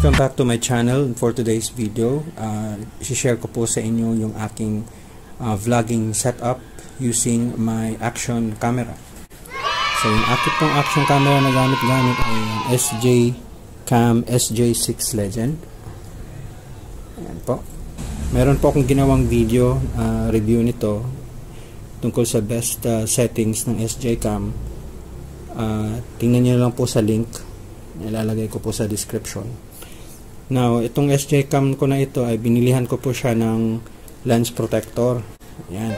Welcome back to my channel. For today's video, i-share ko po sa inyo yung aking vlogging setup using my action camera. So yung action camera na gamit ay SJ Cam SJ6 Legend. Ayan po. Meron po akong ginawang video review nito tungkol sa best settings ng SJ Cam. Tingnan niyo lang po sa link. Ilalagay ko po sa description. Now, itong SJ Cam ko na ito ay binilihan ko po siya ng lens protector. Ayan.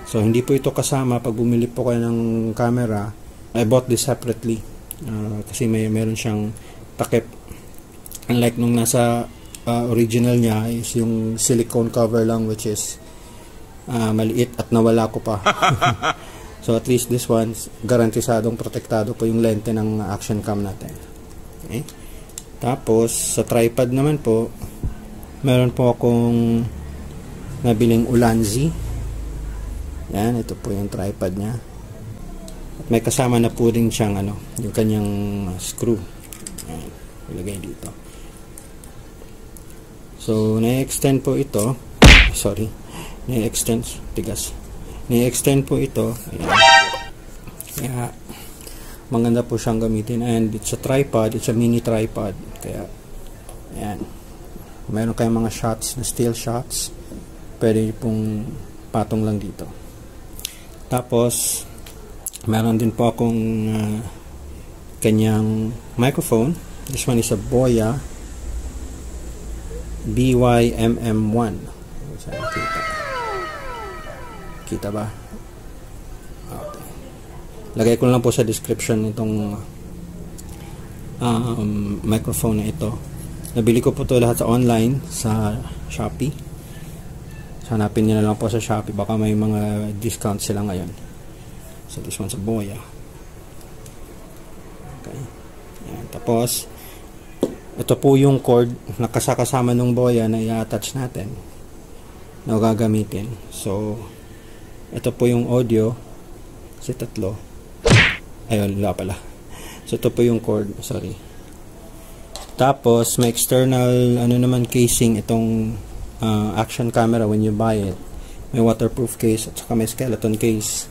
So, hindi po ito kasama pag bumili po kayo ng camera. I bought this separately. Kasi meron siyang takip. Unlike nung nasa original niya is yung silicone cover lang, which is maliit at nawala ko pa. So, at least this one, garantisadong protektado po yung lente ng action cam natin. Okay. Tapos, sa tripod naman po, meron po akong nabiling Ulanzi. Yan, ito po yung tripod niya. At may kasama na po rin siyang yung kanyang screw. Yan, ilagay dito. So, na-extend po ito. Sorry. Na-extend po ito. Ayan. Kaya, maganda po siyang gamitin. And it's a tripod. It's a mini tripod. Kaya, ayan. Mayroon kayong mga shots na still shots. Pwede pong patong lang dito. Tapos, meron din po akong kanyang microphone. This one is a Boya BY-MM1. Kita ba? Okay. Lagay ko lang po sa description itong microphone na ito. Nabili ko po ito lahat sa online sa Shopee. Hanapin niyo na lang po sa Shopee. Baka may mga discount sila ngayon. So this one's a Boya. Okay. Ayan. Tapos ito po yung cord na kasama ng Boya na i-attach natin na gagamitin. So ito po yung audio. Kasi tatlo. Ayun, wala pala. So ito po yung cord. Sorry. Tapos may external naman casing itong action camera when you buy it. May waterproof case at saka may skeleton case.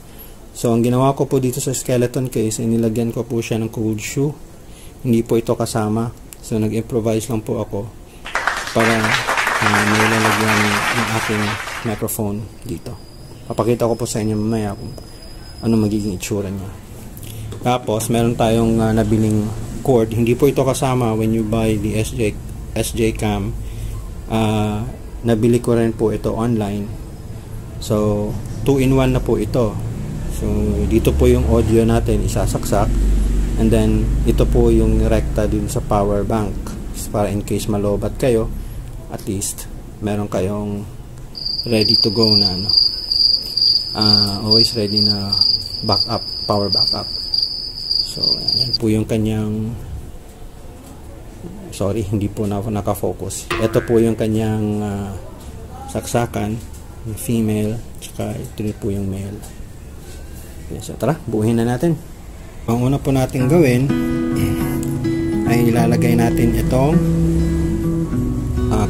So ang ginawa ko po dito sa skeleton case ay nilagyan ko po siya ng cold shoe. Hindi po ito kasama. So nag-improvise lang po ako para may lalagyan ng aking microphone dito. Papakita ko po sa inyo mamaya kung ano magiging itsura niya. Tapos meron tayong nabiling cord. Hindi po ito kasama when you buy the SJ Cam. Nabili ko rin po ito online. So 2-in-1 na po ito. So dito po yung audio natin isasaksak, and then ito po yung rekta din sa power bank para in case malobat kayo, at least meron kayong ready to go na always ready na backup, power backup. So yan po yung kanyang, sorry, hindi po na nakafocus. Ito po yung kanyang saksakan, yung female, tsaka ito po yung male. Okay, so tara, buuhin na natin. Ang una po natin gawin ay ilalagay natin itong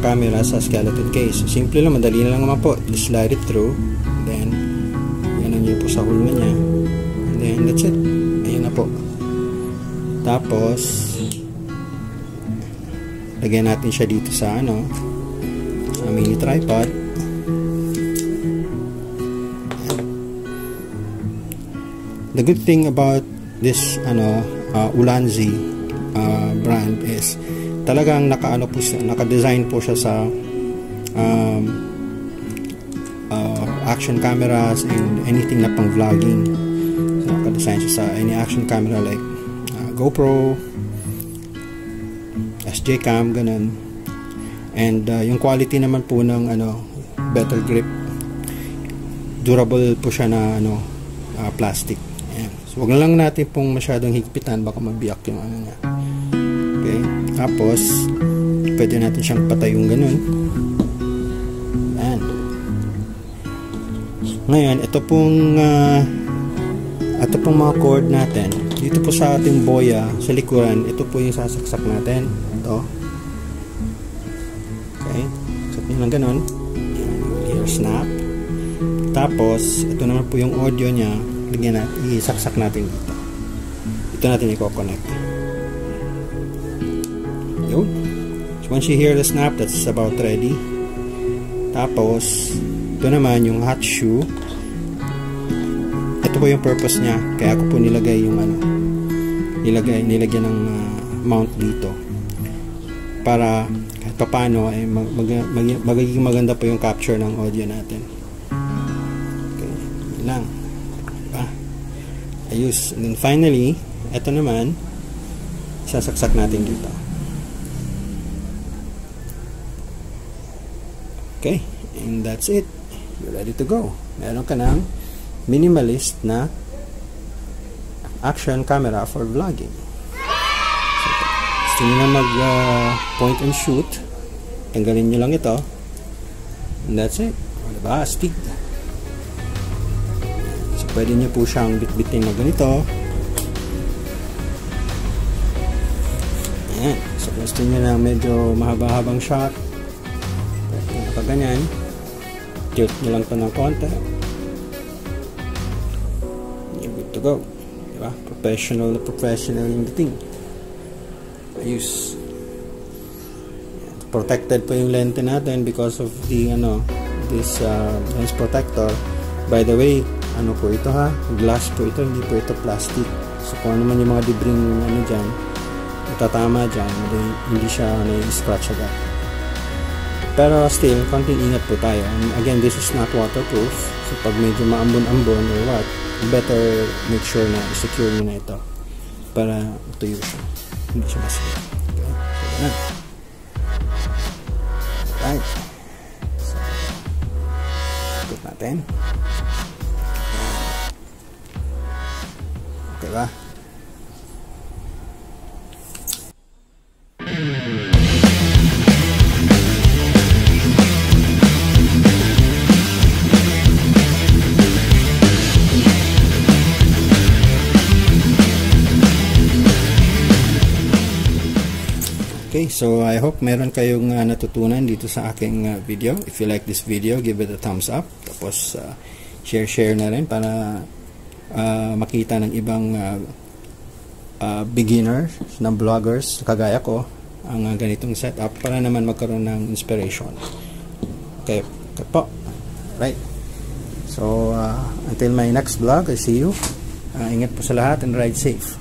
camera sa skeleton case. Simple lang, madali lang naman po. Just slide it through, then ganun nyo po sa hulma nya, and then that's it. Ayun na po. Tapos lagyan natin siya dito sa sa mini tripod. The good thing about this Ulanzi brand is talagang naka-design po siya sa action cameras and anything na pang vlogging. So naka-design siya sa any action camera like GoPro, SJ Cam, ganun. And yung quality naman po ng better grip, durable po siya na plastic. Ayan. So wag lang natin pong masyadong higpitan, baka mabiyak yung niya. Okay, tapos pwede natin siyang patayong ganun. Ayan. Ngayon ito pong mga cord natin. dito po sa ating boya, sa likuran, ito po yung sasaksak natin. Ito. Okay. Saksak nyo lang ganun. Ear snap. Tapos, ito naman po yung audio nya. Lagyan na, isaksak natin dito. Ito natin i-connect. Yun. So, once you hear the snap, that's about ready. Tapos, ito naman yung hot shoe. Ito po yung purpose niya. Kaya ako po nilagay yung nilagyan ng mount dito. Para kahit paano ay magiging maganda po yung capture ng audio natin. Okay, yun lang. Diba? Ayos. And then finally, ito naman, sasaksak natin dito. Okay, and that's it. You're ready to go. Meron ka ng minimalist na action camera for vlogging. So, gusto nyo na mag point and shoot, tanggalin nyo lang ito, and that's it. Diba? Stick. So pwede nyo po siyang bitbitin na ganito. Ayan. So gusto nyo na medyo mahaba-habang shot, pag ganyan, tilt nyo lang ito ng konti. You're good to go. Diba? Professional yung dating. Ayos. Protected po yung lente natin because of the this lens protector. By the way, ano po ito ha? Glass po ito, hindi po ito plastic. So kung ano man yung mga debris dyan, natatama dyan, hindi siya na-scratch agad. Pero still, konting ingat po tayo. And again, this is not waterproof. So pag medyo maambon-ambon or what, better make sure na secure nyo na ito para tuyo siya. Hindi siya masira. Okay. So, na. Alright. So, ikot natin. Okay ba? Okay, so I hope meron kayong natutunan dito sa aking video. If you like this video, give it a thumbs up. Tapos share na rin para makita ng ibang beginners na vloggers kagaya ko ang ganitong setup para naman magkaroon ng inspiration. Okay, po. Right. So until my next vlog, I see you. Ingat po sa lahat and ride safe.